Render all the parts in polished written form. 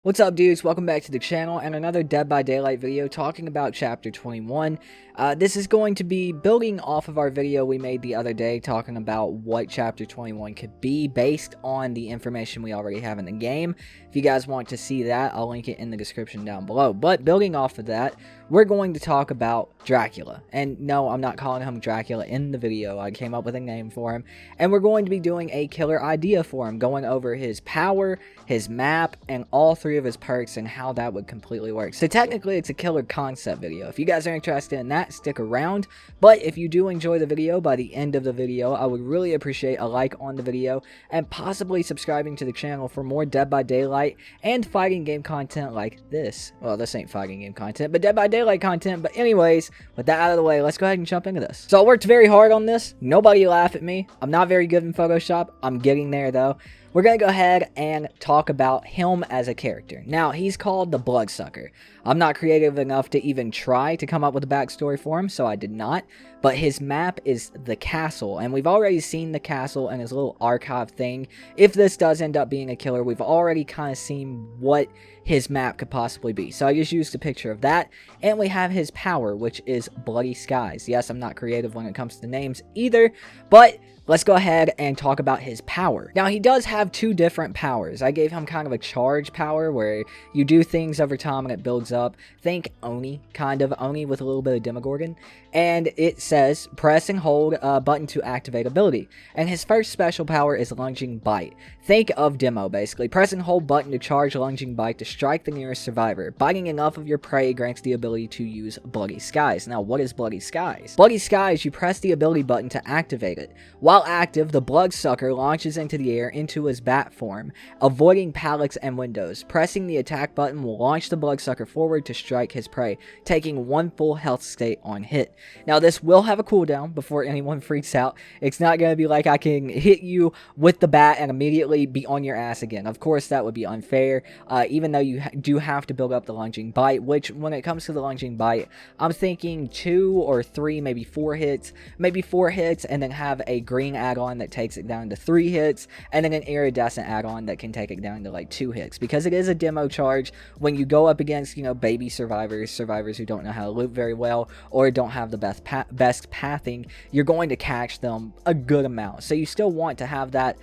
What's up, dudes? Welcome back to the channel and another Dead by Daylight video talking about Chapter 21. This is going to be building off of our video we made the other day talking about what Chapter 21 could be based on the information we already have in the game. If you guys want to see that, I'll link it in the description down below. But building off of that, we're going to talk about Dracula. And no, I'm not calling him Dracula in the video. I came up with a name for him. And we're going to be doing a killer idea for him, going over his power, his map, and all three of his perks and how that would completely work. So technically, it's a killer concept video. If you guys are interested in that, stick around. But if you do enjoy the video, by the end of the video, I would really appreciate a like on the video and possibly subscribing to the channel for more Dead by Daylight and fighting game content like this. Well, this ain't fighting game content, but Dead by Daylight content. But anyways, with that out of the way, let's go ahead and jump into this. So I worked very hard on this. Nobody laugh at me. I'm not very good in Photoshop. I'm getting there though. We're going to go ahead and talk about him as a character. Now, he's called the Bloodsucker. I'm not creative enough to even try to come up with a backstory for him, so I did not. But his map is the castle, and we've already seen the castle and his little archive thing. If this does end up being a killer, we've already kind of seen what his map could possibly be. So I just used a picture of that, and we have his power, which is Bloody Skies. Yes, I'm not creative when it comes to the names either, but let's go ahead and talk about his power. Now, he does have two different powers. I gave him kind of a charge power where you do things over time and it builds up. Think Oni, kind of Oni with a little bit of Demogorgon. And it says, press and hold button to activate ability. And his first special power is Lunging Bite. Think of Demo, basically. Press and hold button to charge Lunging Bite to strike the nearest survivor. Biting enough of your prey grants the ability to use Bloody Skies. Now, what is Bloody Skies? Bloody Skies, you press the ability button to activate it. While active, the Bloodsucker launches into the air into his bat form, avoiding pallets and windows. Pressing the attack button will launch the Bloodsucker forward to strike his prey, taking one full health state on hit. Now, this will have a cooldown before anyone freaks out. It's not going to be like I can hit you with the bat and immediately be on your ass again. Of course, that would be unfair, even though you do have to build up the Lunging Bite, which, when it comes to the Lunging Bite, I'm thinking 2 or 3, maybe 4 hits, and then have a green add-on that takes it down to 3 hits, and then an iridescent add-on that can take it down to like 2 hits. Because it is a demo charge, when you go up against, you know, baby survivors who don't know how to loot very well, or don't have the best pathing, you're going to catch them a good amount. So you still want to have that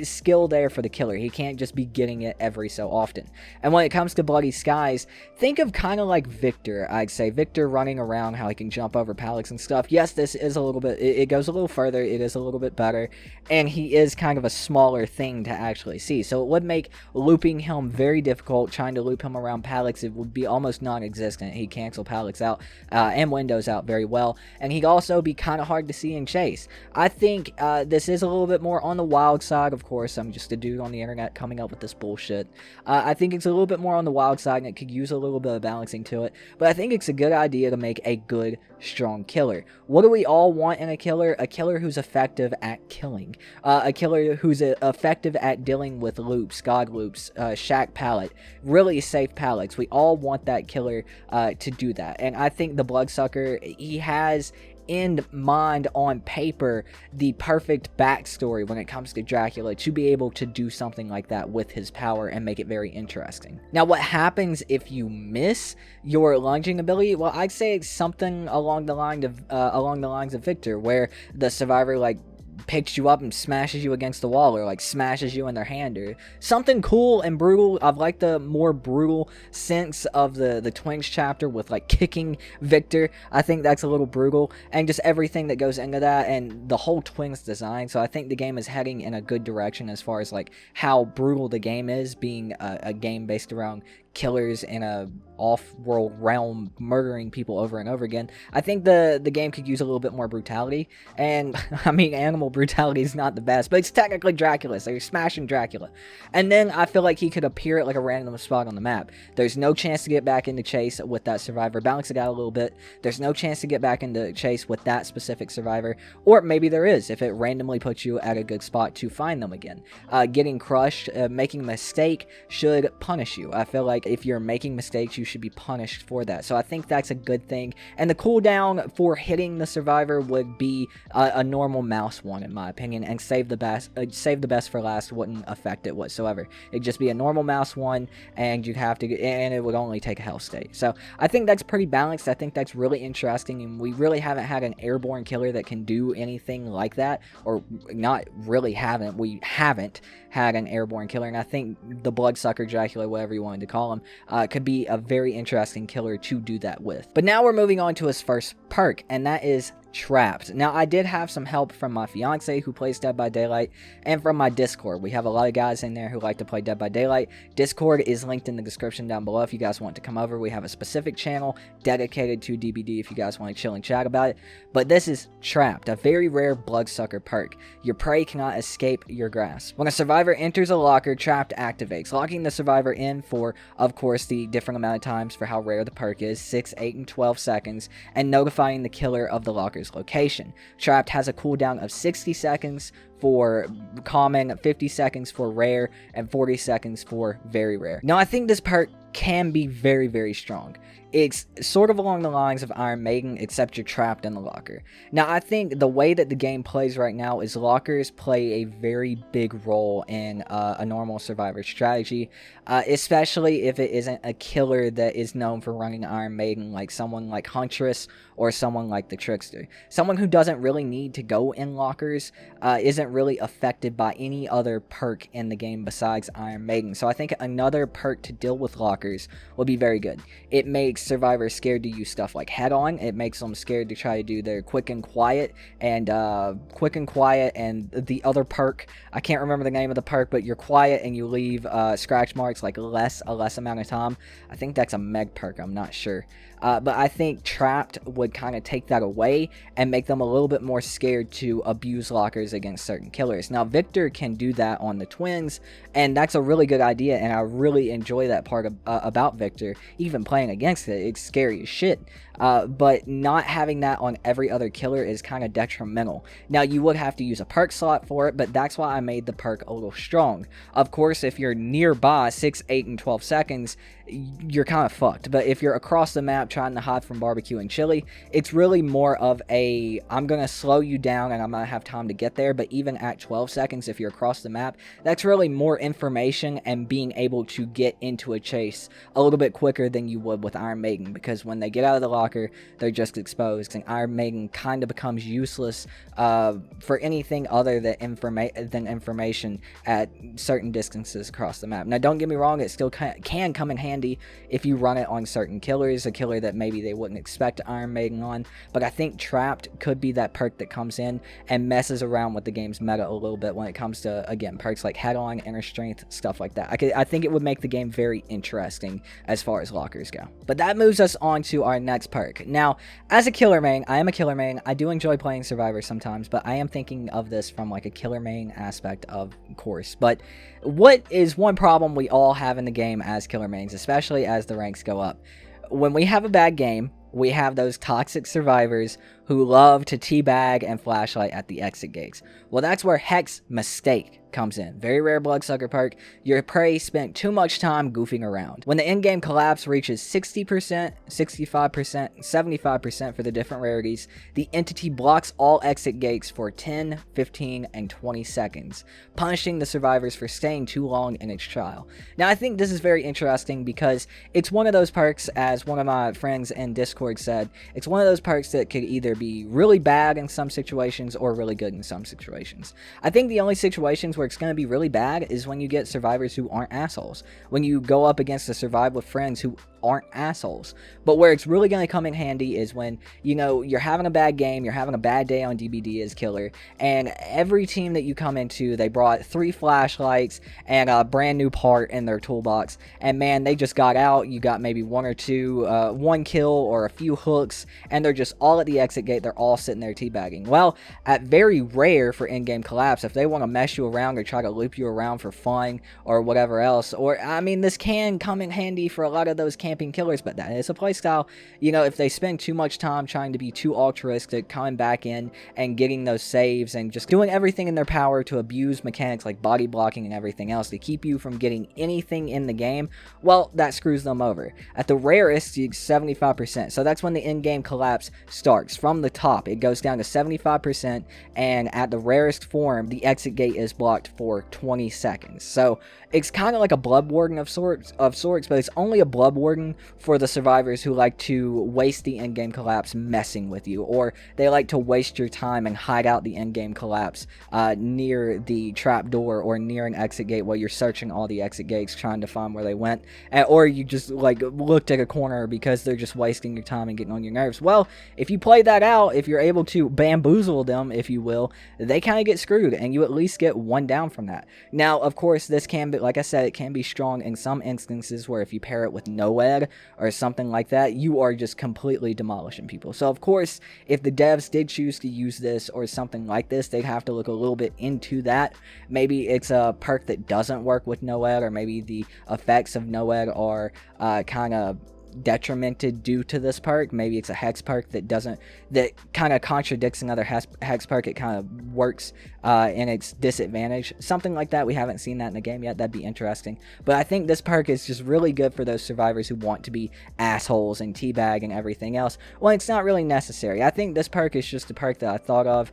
skill there for the killer. He can't just be getting it every so often. And when it comes to Bloody Skies, think of kind of like Victor, I'd say. Victor running around, how he can jump over pallets and stuff. Yes, this is a little bit, it goes a little further, it is a little bit better, and he is kind of a smaller thing to actually see. So it would make looping him very difficult. Trying to loop him around pallets, it would be almost non-existent. He'd cancel pallets out and windows out very well, and he'd also be kind of hard to see and chase. I think this is a little bit more on the wild side. Of course, I'm just a dude on the internet coming up with this bullshit. I think it's a little bit more on the wild side, and it could use a little bit of balancing to it, but I think it's a good idea to make a good, strong killer. What do we all want in a killer? A killer who's effective at killing. A killer who's effective at dealing with loops, god loops, shack pallet, really safe pallets. We all want that killer to do that, and I think the Bloodsucker, he has in mind on paper the perfect backstory when it comes to Dracula to be able to do something like that with his power and make it very interesting. Now, what happens if you miss your lunging ability? Well, I'd say it's something along the lines of Victor, where the survivor like picks you up and smashes you against the wall, or like smashes you in their hand, or something cool and brutal. I've liked the more brutal sense of the twins chapter with like kicking Victor. I think that's a little brutal, and just everything that goes into that and the whole twins design. So I think the game is heading in a good direction as far as like how brutal the game is, being a game based around killers in a off-world realm murdering people over and over again. I think the game could use a little bit more brutality, and I mean, animal brutality is not the best, but it's technically Dracula, so you're smashing Dracula. And then I feel like he could appear at like a random spot on the map. There's no chance to get back into chase with that survivor. Balance it out a little bit. There's no chance to get back into chase with that specific survivor, or maybe there is if it randomly puts you at a good spot to find them again. Getting crushed, making a mistake should punish you. I feel like like if you're making mistakes, you should be punished for that. So I think that's a good thing. And the cooldown for hitting the survivor would be a normal mouse one, in my opinion, and save the best for last wouldn't affect it whatsoever. It'd just be a normal mouse one, and you'd have to, and it would only take a health state. So I think that's pretty balanced. I think that's really interesting, and we really haven't had an airborne killer that can do anything like that, or not really haven't. We haven't had an airborne killer, and I think the Bloodsucker, Dracula, whatever you wanted to call him, could be a very interesting killer to do that with. But now we're moving on to his first perk, and that is Trapped. Now, I did have some help from my fiance who plays Dead by Daylight, and from my Discord. We have a lot of guys in there who like to play Dead by Daylight. Discord is linked in the description down below if you guys want to come over. We have a specific channel dedicated to DBD if you guys want to chill and chat about it. But this is Trapped, a very rare Bloodsucker perk. Your prey cannot escape your grasp. When a survivor enters a locker, Trapped activates, locking the survivor in for, of course, the different amount of times for how rare the perk is, 6, 8, and 12 seconds, and notifying the killer of the locker's location. Trapped has a cooldown of 60 seconds for common, 50 seconds for rare, and 40 seconds for very rare. Now, I think this perk can be very, very strong. It's sort of along the lines of Iron Maiden, except you're trapped in the locker. Now, I think the way that the game plays right now is lockers play a very big role in a normal survivor strategy, especially if it isn't a killer that is known for running Iron Maiden, like someone like Huntress or someone like the Trickster. Someone who doesn't really need to go in lockers isn't really affected by any other perk in the game besides Iron Maiden. So I think another perk to deal with lockers would be very good. It makes survivors scared to use stuff like head on. It makes them scared to try to do their quick and quiet, and the other perk, I can't remember the name of the perk, but you're quiet and you leave scratch marks like a less amount of time. I think that's a Meg perk, I'm not sure. But I think Trapped would kind of take that away and make them a little bit more scared to abuse lockers against certain killers. Now, Victor can do that on the twins, and that's a really good idea, and I really enjoy that part about Victor. Even playing against it, it's scary as shit. But not having that on every other killer is kind of detrimental. Now, you would have to use a perk slot for it, but that's why I made the perk a little strong. Of course, if you're nearby 6, 8, and 12 seconds, you're kind of fucked. But if you're across the map trying to hide from barbecue and chili, it's really more of a, I'm going to slow you down and I'm going to have time to get there. But even at 12 seconds, if you're across the map, that's really more information and being able to get into a chase a little bit quicker than you would with Iron Maiden, because when they get out of the locker, they're just exposed, and Iron Maiden kind of becomes useless for anything other than information at certain distances across the map. Now, don't get me wrong, it still can come in handy if you run it on certain killers, a killer that maybe they wouldn't expect Iron Maiden on, but I think Trapped could be that perk that comes in and messes around with the game's meta a little bit when it comes to, again, perks like head-on, inner strength, stuff like that. I think it would make the game very interesting as far as lockers go. But that moves us on to our next perk. Now, as a killer main, I am a killer main. I do enjoy playing Survivor sometimes, but I am thinking of this from like a killer main aspect, of course. But what is one problem we all have in the game as killer mains, especially as the ranks go up? When we have a bad game, we have those toxic survivors who love to teabag and flashlight at the exit gates. Well, that's where Hex Mistake comes in. Very rare Bloodsucker perk. Your prey spent too much time goofing around. When the in-game collapse reaches 60%, 65%, 75% for the different rarities, the entity blocks all exit gates for 10, 15, and 20 seconds, punishing the survivors for staying too long in its trial. Now, I think this is very interesting because it's one of those perks, as one of my friends in Discord said, it's one of those perks that could either be really bad in some situations or really good in some situations. I think the only situations where it's going to be really bad is when you get survivors who aren't assholes. When you go up against a survive with friends who aren't assholes. But where it's really going to come in handy is when, you know, you're having a bad game, you're having a bad day on DBD as killer, and every team that you come into, they brought 3 flashlights and a brand new part in their toolbox, and man, they just got out, you got maybe 1 or 2, 1 kill or a few hooks, and they're just all at the exit gate, they're all sitting there teabagging. Well, at very rare for in-game collapse, if they want to mess you around or try to loop you around for fun or whatever else, or, I mean, this can come in handy for a lot of those campaigns camping killers, but that is a playstyle. You know, if they spend too much time trying to be too altruistic, coming back in and getting those saves and just doing everything in their power to abuse mechanics like body blocking and everything else to keep you from getting anything in the game, well, that screws them over. At the rarest, you 75%. So that's when the in-game collapse starts. From the top, it goes down to 75%, and at the rarest form, the exit gate is blocked for 20 seconds. So it's kind of like a Blood Warden of sorts, but it's only a Blood Warden for the survivors who like to waste the in-game collapse messing with you, or they like to waste your time and hide out the in-game collapse near the trapdoor or near an exit gate while you're searching all the exit gates trying to find where they went, or you just like looked at a corner because they're just wasting your time and getting on your nerves. Well, if you play that out, if you're able to bamboozle them, if you will, they kind of get screwed, and you at least get one down from that. Now, of course, this can be, like I said, it can be strong in some instances where if you pair it with NOED or something like that, you are just completely demolishing people. So, of course, if the devs did choose to use this or something like this, they'd have to look a little bit into that. Maybe it's a perk that doesn't work with NOED, or maybe the effects of NOED are kind of detrimented due to this perk. Maybe it's a hex perk that kind of contradicts another hex perk. It kind of works in its disadvantage, something like that. We haven't seen that in the game yet. That'd be interesting. But I think this perk is just really good for those survivors who want to be assholes and teabag and everything else. Well, it's not really necessary. I think this perk is just a perk that I thought of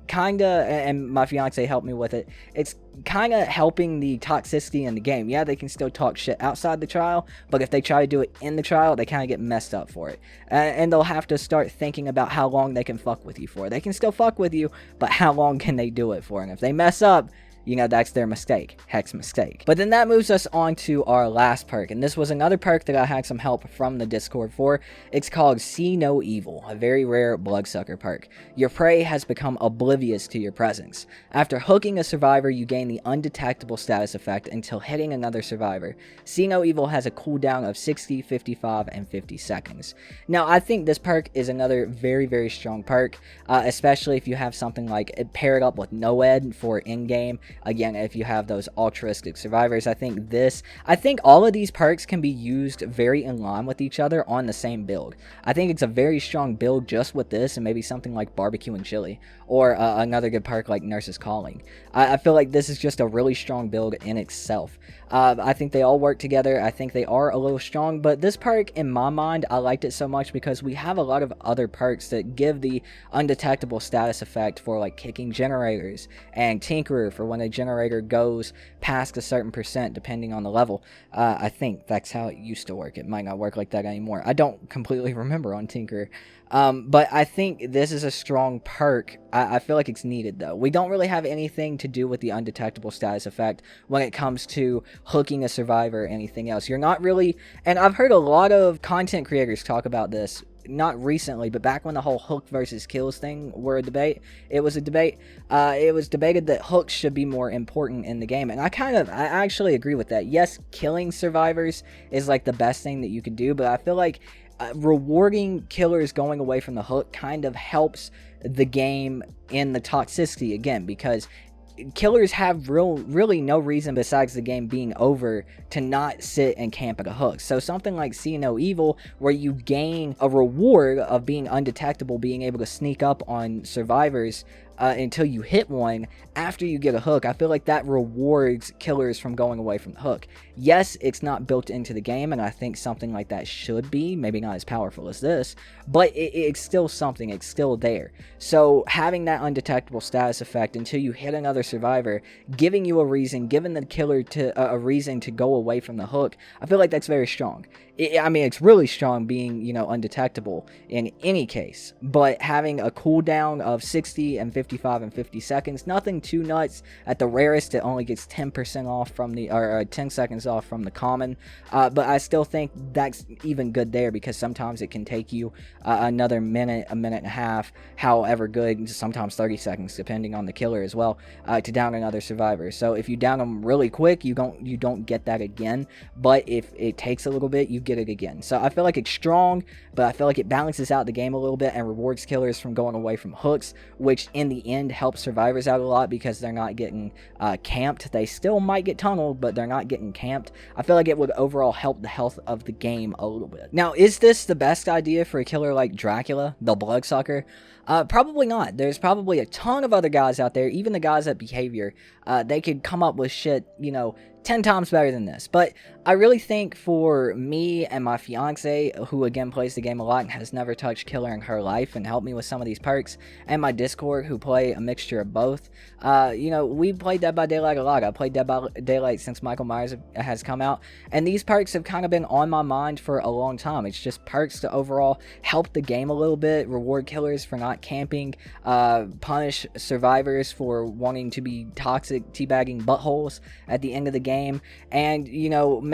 kinda, and my fiance helped me with it. It's kind of helping the toxicity in the game. Yeah, they can still talk shit outside the trial, but if they try to do it in the trial, they kind of get messed up for it. And they'll have to start thinking about how long they can fuck with you for. They can still fuck with you, but how long can they do it for? And if they mess up, you know, that's their mistake. Hex mistake. But then that moves us on to our last perk, and this was another perk that I had some help from the Discord for. It's called See No Evil, a very rare Bloodsucker perk. Your prey has become oblivious to your presence. After hooking a survivor, you gain the undetectable status effect until hitting another survivor. See No Evil has a cooldown of 60, 55, and 50 seconds. Now, I think this perk is another very, very strong perk, especially if you have something like it paired up with NOED for in-game. Again, if you have those altruistic survivors, I think all of these perks can be used very in line with each other on the same build. I think it's a very strong build just with this, and maybe something like barbecue and chili, or another good perk like Nurse's Calling. I feel like this is just a really strong build in itself. I think they all work together. I think they are a little strong, but this perk, in my mind, I liked it so much because we have a lot of other perks that give the undetectable status effect for like kicking generators, and Tinkerer for when a generator goes past a certain percent depending on the level. I think that's how it used to work. It might not work like that anymore. I don't completely remember on Tinkerer. But I think this is a strong perk. I feel like it's needed, though. We don't really have anything to do with the undetectable status effect when it comes to hooking a survivor or anything else. You're not really, and I've heard a lot of content creators talk about this, not recently, but back when the whole hook versus kills thing were a debate, it was debated that hooks should be more important in the game, and I actually agree with that. Yes, killing survivors is like the best thing that you could do, but I feel like rewarding killers going away from the hook kind of helps the game in the toxicity again, because killers have really no reason besides the game being over to not sit and camp at a hook. So something like See No Evil, where you gain a reward of being undetectable, being able to sneak up on survivors until you hit one after you get a hook, I feel like that rewards killers from going away from the hook. Yes, it's not built into the game, and I think something like that should be, maybe not as powerful as this, but it's still something, it's still there. So having that undetectable status effect until you hit another survivor, giving you a reason, giving the killer a reason to go away from the hook, I feel like that's very strong. I mean, it's really strong being, you know, undetectable in any case, but having a cooldown of 60 and 55 and 50 seconds, nothing too nuts. At the rarest, it only gets 10% off from the, or 10 seconds off from the common, but I still think that's even good there, because sometimes it can take you another minute, a minute and a half, however good, sometimes 30 seconds, depending on the killer as well, to down another survivor. So if you down them really quick, you don't get that again, but if it takes a little bit, you get it again. So I feel like it's strong, but I feel like it balances out the game a little bit and rewards killers from going away from hooks, which in the end help survivors out a lot because they're not getting camped. They still might get tunneled, but they're not getting camped. I feel like it would overall help the health of the game a little bit. Now, is this the best idea for a killer like Dracula, the Bloodsucker? Probably not. There's probably a ton of other guys out there, even the guys at Behavior. They could come up with shit, 10 times better than this. But I really think for me and my fiance, who again plays the game a lot and has never touched killer in her life and helped me with some of these perks, and my Discord, who play a mixture of both, we play Dead by Daylight a lot. I played Dead by Daylight since Michael Myers has come out, and these perks have kind of been on my mind for a long time. It's just perks to overall help the game a little bit, reward killers for not camping, punish survivors for wanting to be toxic teabagging buttholes at the end of the game, and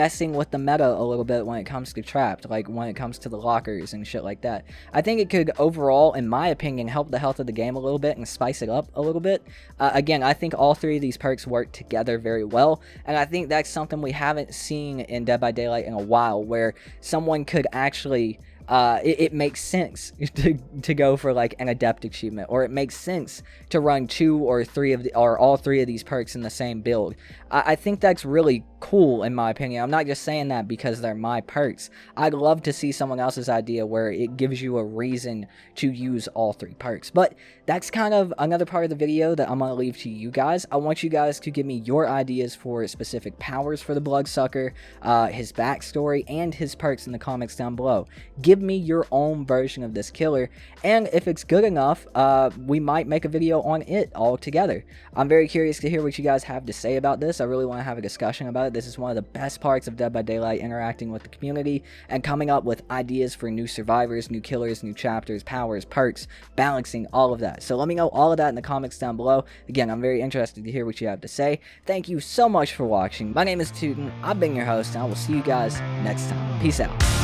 messing with the meta a little bit when it comes to trapped, like when it comes to the lockers and shit like that. I think it could overall, in my opinion, help the health of the game a little bit and spice it up a little bit. Again, I think all three of these perks work together very well, and I think that's something we haven't seen in Dead by Daylight in a while, where someone could actually it makes sense to go for like an adept achievement, or it makes sense to run all three of these perks in the same build. I think that's really cool, in my opinion. I'm not just saying that because they're my perks. I'd love to see someone else's idea where it gives you a reason to use all three perks. But that's kind of another part of the video that I'm going to leave to you guys. I want you guys to give me your ideas for specific powers for the Bloodsucker, his backstory, and his perks in the comments down below. Give me your own version of this killer, and if it's good enough, we might make a video on it all together. I'm very curious to hear what you guys have to say about this. I really want to have a discussion about it. This is one of the best parts of Dead by Daylight, interacting with the community and coming up with ideas for new survivors, new killers, new chapters, powers, perks, balancing, all of that. So let me know all of that in the comments down below. Again, I'm very interested to hear what you have to say. Thank you so much for watching. My name is Tootin. I've been your host, and I will see you guys next time. Peace out.